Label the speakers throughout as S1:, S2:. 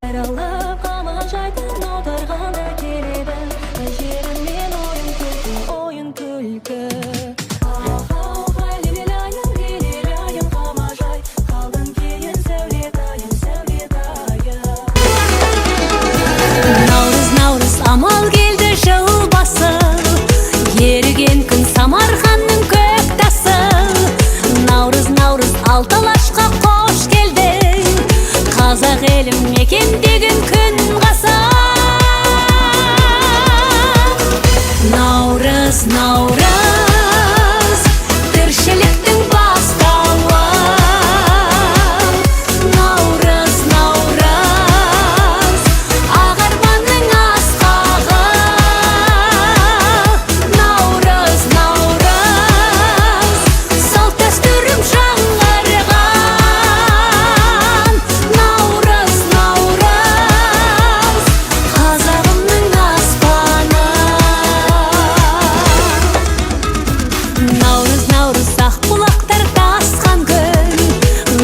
S1: Ayrılıp kalmagan şaytan oturganda keledi. Jerim men oyun kulku. Amal geldi şahıl basıl, yerigen kın Samarkan'ın kök tasıl. Navruz altalaşka koş geldi, Kazak elim meken degen kün kasa. Navruz, tırşılıktın bastağı. Navruz, ağarmanın asqağı. Navruz, salt döstürüm жаңғырған. Navruz, Қазағымның аспаны. Navruz, ақ бұлақтар тасқан күн.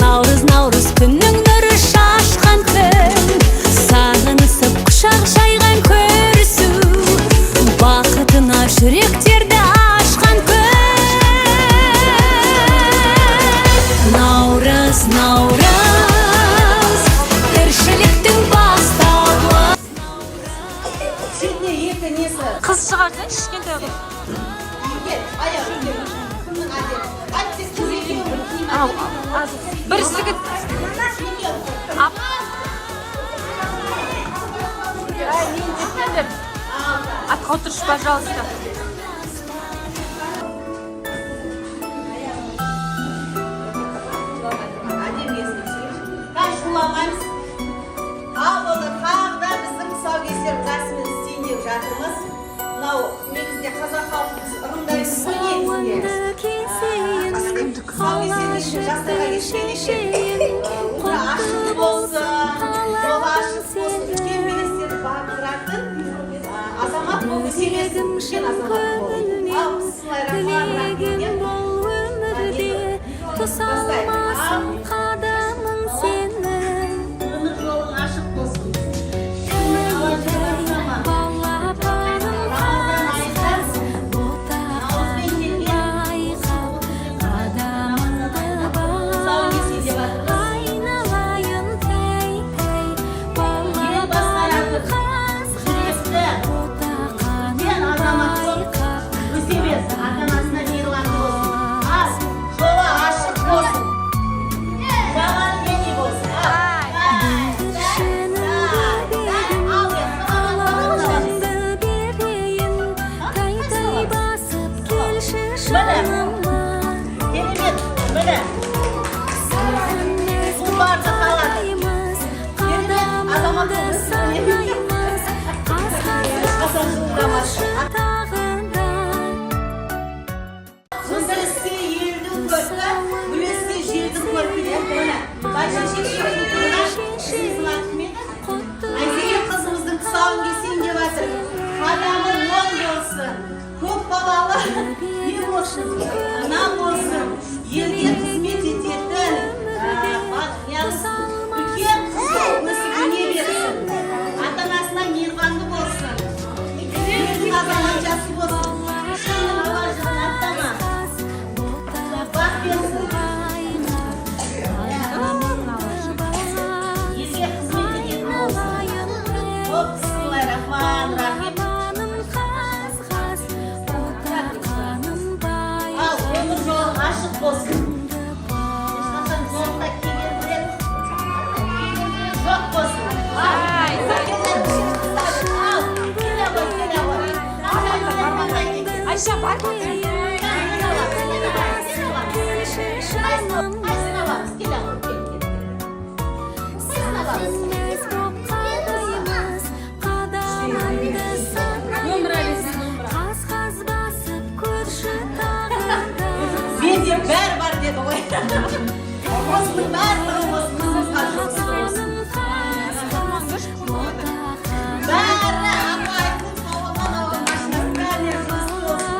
S1: Navruz, күннің нұры шашқан күн. Сағынысып құшақ жайған көрісу, бақытына жүректерді ашқан күн. Navruz, тіршіліктің бастауы.
S2: Шетіне екі несі?
S3: Қыз шығарды, кішкентай қыз.
S2: Аяқ кімнің әдеті? Айтсыз көреге
S3: Бір жігіт. Ай, мен жеткендім. Атқа отыршы, пожалуйста.
S2: Қашқыламаймыз. Ал оны тағы да біздің тұсаукесер рәсімін істейін деп жатырмыз. Мынау негізінде қазақ халқымыз ырымдайтын ғой негізінде. Тұсаукесерден жастарға ешкенеше ашық болсын, жол ашық болсын, үлкен белестерді бағындыратын азамат болу себебім үлкен азамат болу. Ал Bismillahirrahmanirrahim.
S1: Тұсалмасын қадамың сенің.
S2: Өмір жолың ашық болсын.
S1: Балапаным қасқас, ботақаным байқап, қадамыңды айналайын тәй-тәй. Балапаным қасқас, ботақаным байқап,
S2: Өсемес, ата-анасына мейірбанды болсын. Ал, жолы ашық болсын. Жаман дене болсын.
S1: алаңды берейін, тай-тай басып келші жаныма.
S2: Керемет, міне. Бұл барды қалады.
S1: Қадамыңды санаймыз, қас-қас көрші тағы да.
S2: Өндірісте елдің көркі, үлесте жердің көркі деп міне. Байша шешеміздің тұрған сіздің атымен Айзеке қызымыздың тұсауын кесейін деп жатыр. Қадамы оң болсын, көп балалы не болсын, ана болсын, елге қызмет ететін, үлкен қыз өсіп өне берсін. Ата-анасына мейірбанды болсын, елдің азаматшасы болсын. Шынның алашығын аттама. Бақ берсін. Елге қызмет ететін болсын. Оп, Bismillahirrahmanirrahim. Ал, өмір жолы ашық болсын. Ешқашан жолында кедергілер жоқ болсын. Ал, келе ғой.
S3: Айша, бар ма?
S2: Қайсына бармыз? Келе ғой, кел. Қайсына бармыз? Менде бәрі бар деді ғой. Осының барлығы осының қажылысы болсын. Бәрі апайдың ауылдан машинасы бәріне жұмыс болсын.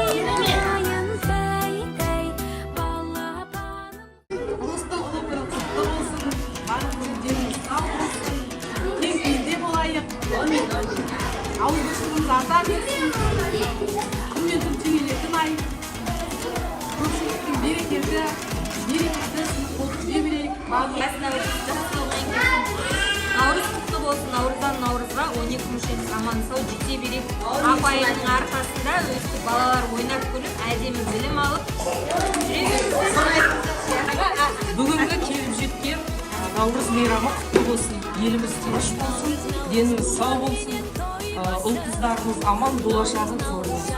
S2: Керемет.
S3: Ауыз бұршылығымыз арта берсін. Күнмен түн теңелетін ай. Көпшіліктің берекеті, сынып болып жүре берейік.
S4: Наурыз құтты болсын, наурыздан наурызға 12 мүшеміз аман сау жете берейік. Апайының арқасында өстіп балалар ойнап күліп, әдемі білім алып жүре берейік.
S3: Бүгінгі келіп жеткен наурыз мейрамы құтты болсын. Еліміз тыныш болсын, деніміз сау болсын, ұл-қыздарымыз аман, болашағы зор болсын.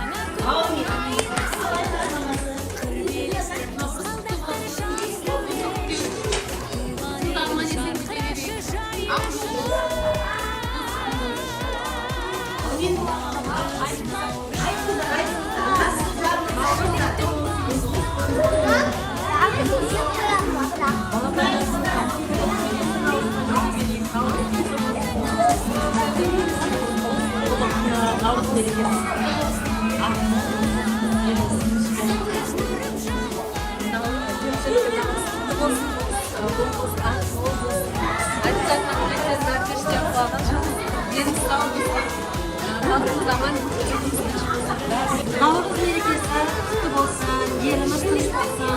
S4: Navruz merекесі құтты болсын, еліміз тыныш болсын,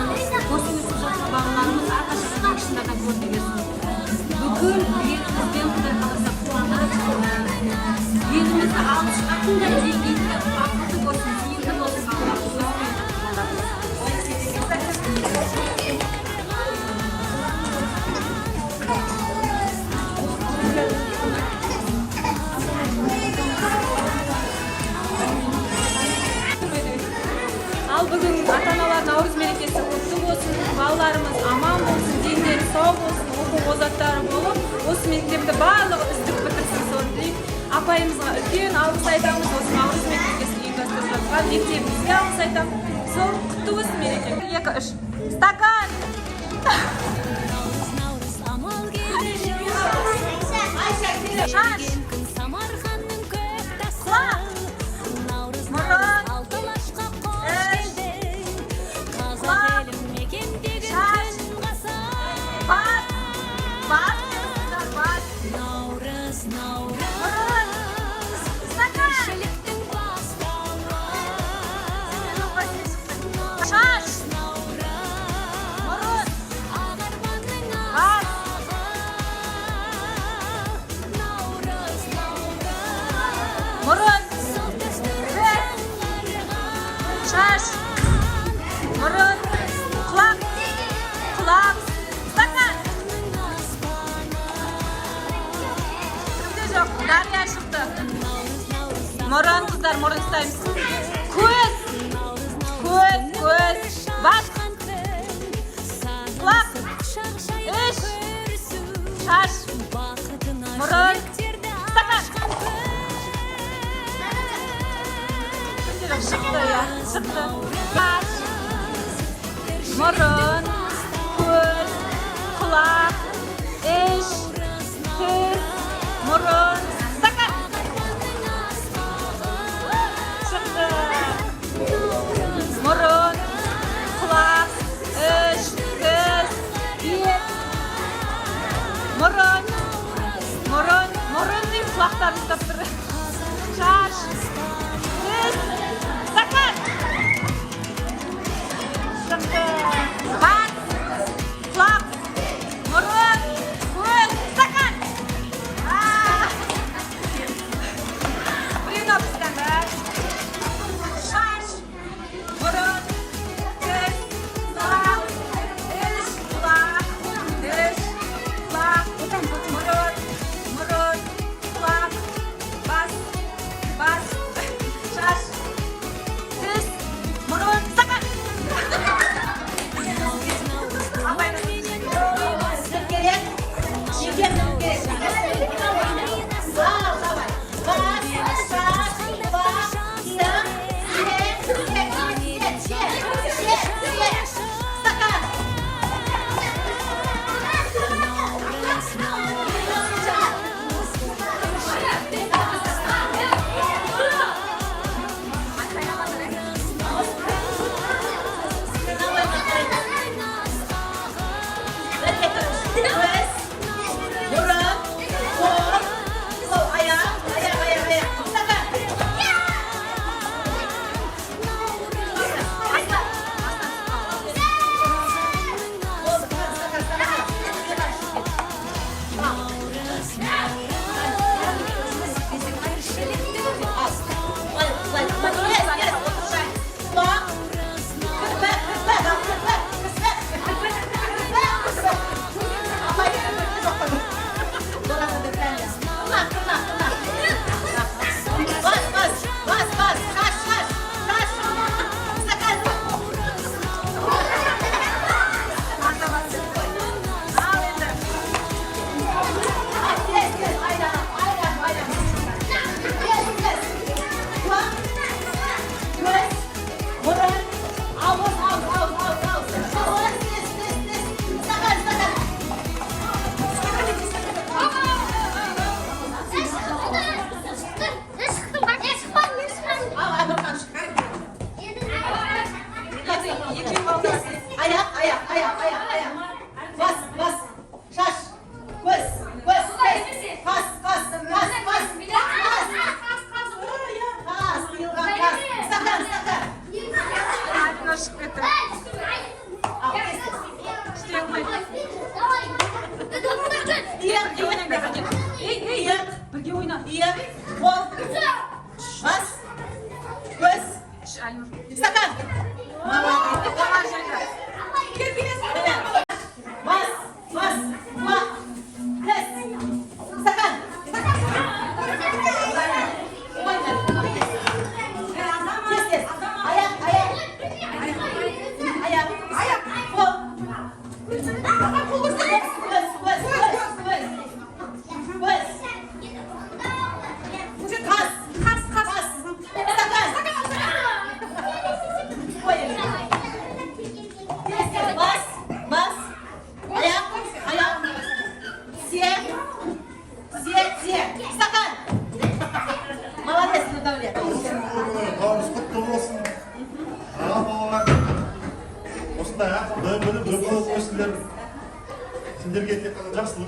S4: осы өсіп жатқан балаларымыз әрқашан жақшылардан көріне берсін. Бүкіл елімізбен Құдай қаласа қуандырып, елімізді алып шығатындай деңгейде бақытты болсын, тиімді болсын,
S3: Ал бүгін ата-аналар наурыз мерекесі құтты болсын, балаларымыз аман болсын, дендері сау болсын, оқу озаттары болып, осы мектепті барлығы үздік бітірсін соны дейік. Апайымызға үлкен алғыс айтамыз, осы наурыз мерекесін ұйымдастырып жатқан мектебімізге алғыс айтамыз. Сол құтты болсын мереке. 2-3. Стакан! Шаш! Мұрын, құлақ, стакан. Кімде жоқ, Дарья шықты. Мұрын, қыздар, мұрын ұстаймыз. Көз, бас, құлақ, іш, шаш, мұрын, стакан. Кімде жоқ, шықты, шықты. Мұрын, көз, құлақ, іш, көз, мұрын, стакан. Шықты. Мұрын, құлақ, іш, көз, бет. Мұрын дейм, құлақтарын ұстап тұр. Шаш, көз, стакан. Бас, құлақ, мұрын, көз, стакан. Біреуін алып шаш, мұрын, көз, құлақ, іш, құлақ, мұрын, құлақ, бас, шаш, көз, мұрын, стакан.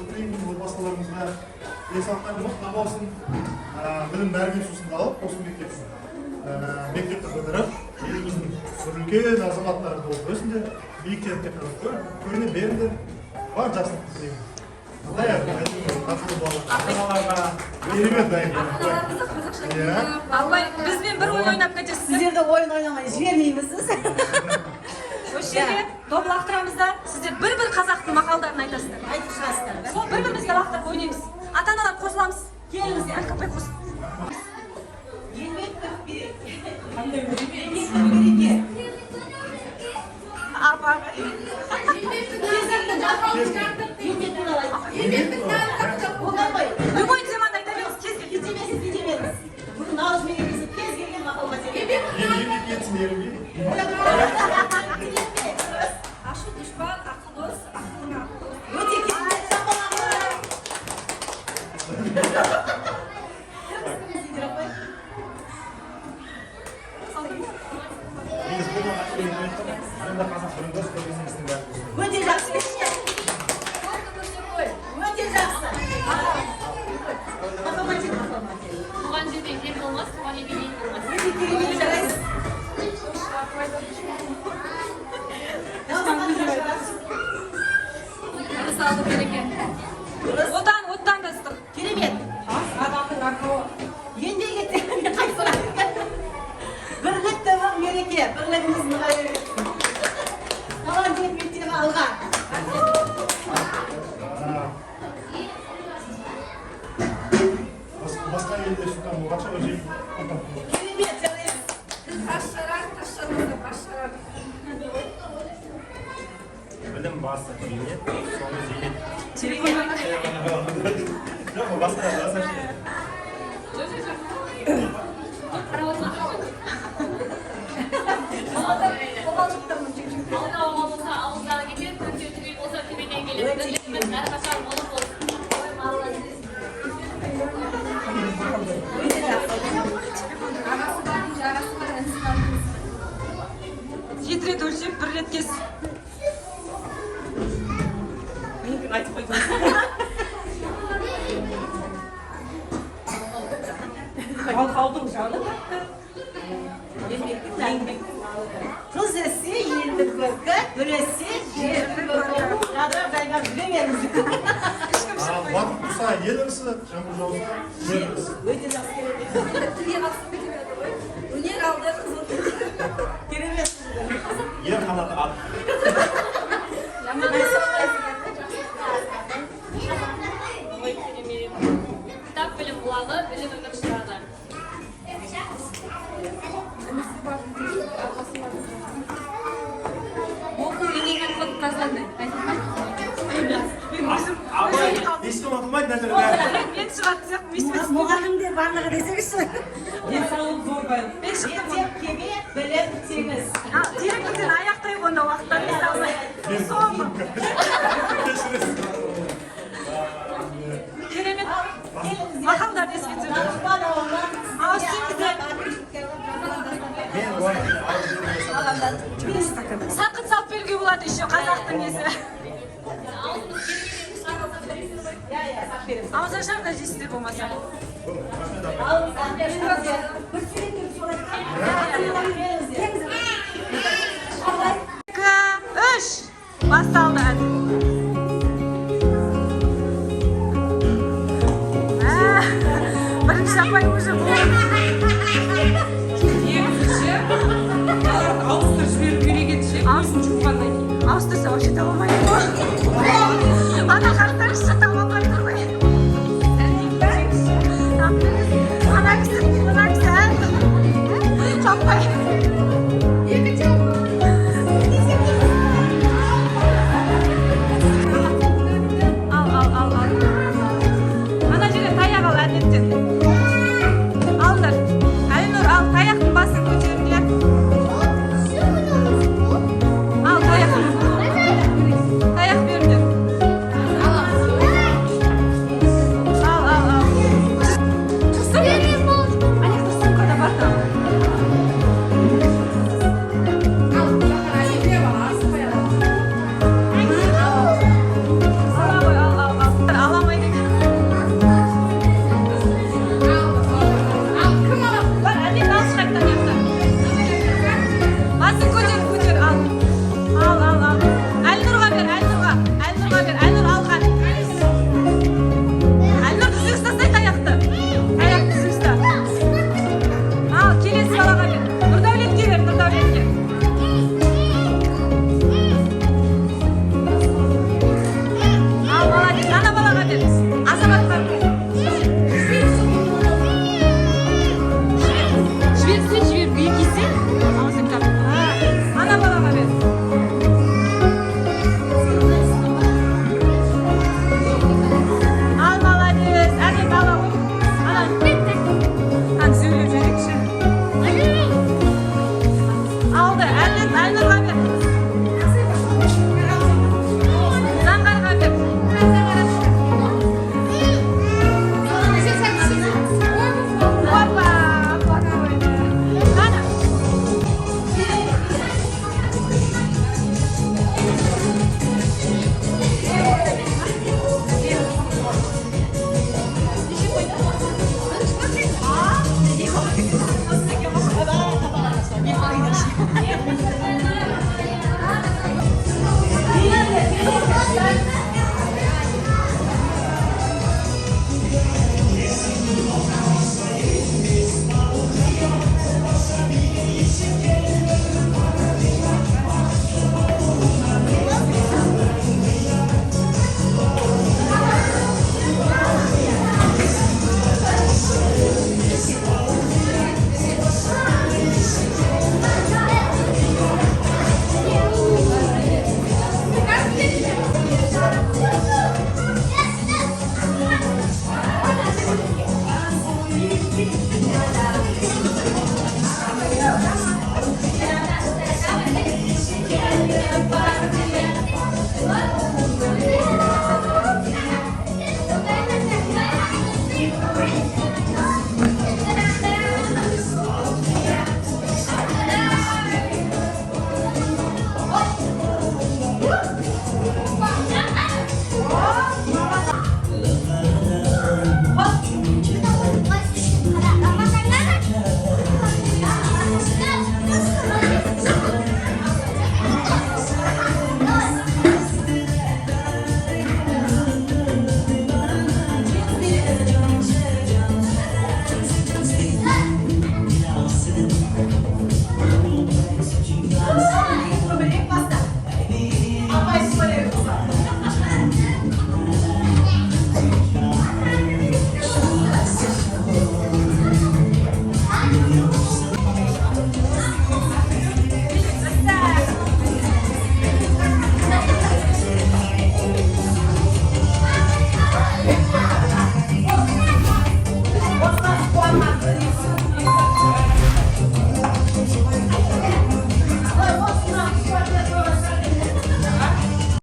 S5: Ukraynaның отбасыларымызға денсаулықтары мықты болсын, білім бәріне сусын алып, осы мектепті бітіріп, еліміздің үлкен азаматтары болып өсіңдер, биіктерді көріне беріңдер, бар жақсылық тілеймін. Керемет дайын.
S3: Албай, бізбен бір ойын ойнап кетесіз.
S2: Сіздерді ойын ойнамай жібермейміз.
S3: Осы жерге доп лақтырамыз да, сіздер бір-бір қазақтың мақалдарын айтасыздар.
S2: Айтып шығасыздар.
S3: Сол бір-бірімізді лақтырып ойнаймыз. Ата-аналар қосыламыз.
S2: Келіңіздер.
S3: Арқапай қос.
S2: Еңбек береке. Еңбек береке.
S3: Апа. Любой теманы айта беріңіз, кез келген.
S2: Кете беріңіз. Бүгін наурыз мерекесі кез келген мақал материал.
S5: Еңбек етсін, еңбек.
S3: Ашу дұшпан, ақыл дос, ақылына ақыл дос.
S2: Өте керемет шапалақтар. Өте жақсы. Өте жақсы. Мақал материал.
S6: Туған жерден кем болмас, туған елден ел болмас.
S2: Өте керемет жарайсыз.
S6: Саулық береке.
S3: Оттан да ыстық.
S2: Керемет.
S3: Адамның арқауы.
S2: Еңбек етемін қайсыра. Бірлікті бар мереке. Бірлігіміз нығая берсін. Талантын мектебі алға.
S5: Басқа елде шыққан болғанша өжей.
S2: Керемет жарайсыз.
S5: Білім басы зейнет, соңы зейнет.
S3: Телефон.
S5: Жоқ, басқа жаса.
S6: Алда оңал болса, ауыздағы кетер, күнде түгел болса, төбеден келер. Бірлігіміз әрқашан молы болсын.
S3: Жеті рет өлшеп, бір рет кес.
S2: Қалдың жаны. Қыз есе елді көркі, бүресе жерді көркі. Жадырап жайған жүремеріңіз.
S5: Батып тұрса ел ырысы, жаңбыр жауса жер ырысы.
S2: Өте жақсы керемет.
S3: Өнер алды, қызыл.
S2: Керемет.
S5: Ер қанаты ат.
S6: Ой, керемет. Кітап білім бұлағы, білім өмір шығады.
S3: Оқу енеген қылып тазланды.
S5: Ешкім атылмайды, нәрсе
S3: Мен шығатын сияқты, мешмес.
S2: Мұғалімдер барлығы десеңізші.
S3: Денсаулық зор байым. Мен шықтым.
S2: Мектеп кеме білім теңіз.
S3: Директорден аяқтай онда уақытта мен алмай. Соңғы. Керемет. Мақалдар еске түсірді. Ал сүйімізді. Сақын салып беруге болады еще қазақтың несі. Ауыз ашар да жейсіздер болмаса. Үш. Басталды ән. Бірінші апай уже болды. Екінші. Ауыстырып жіберіп үйрегенше. Ауыстырса вообще таба алмайды.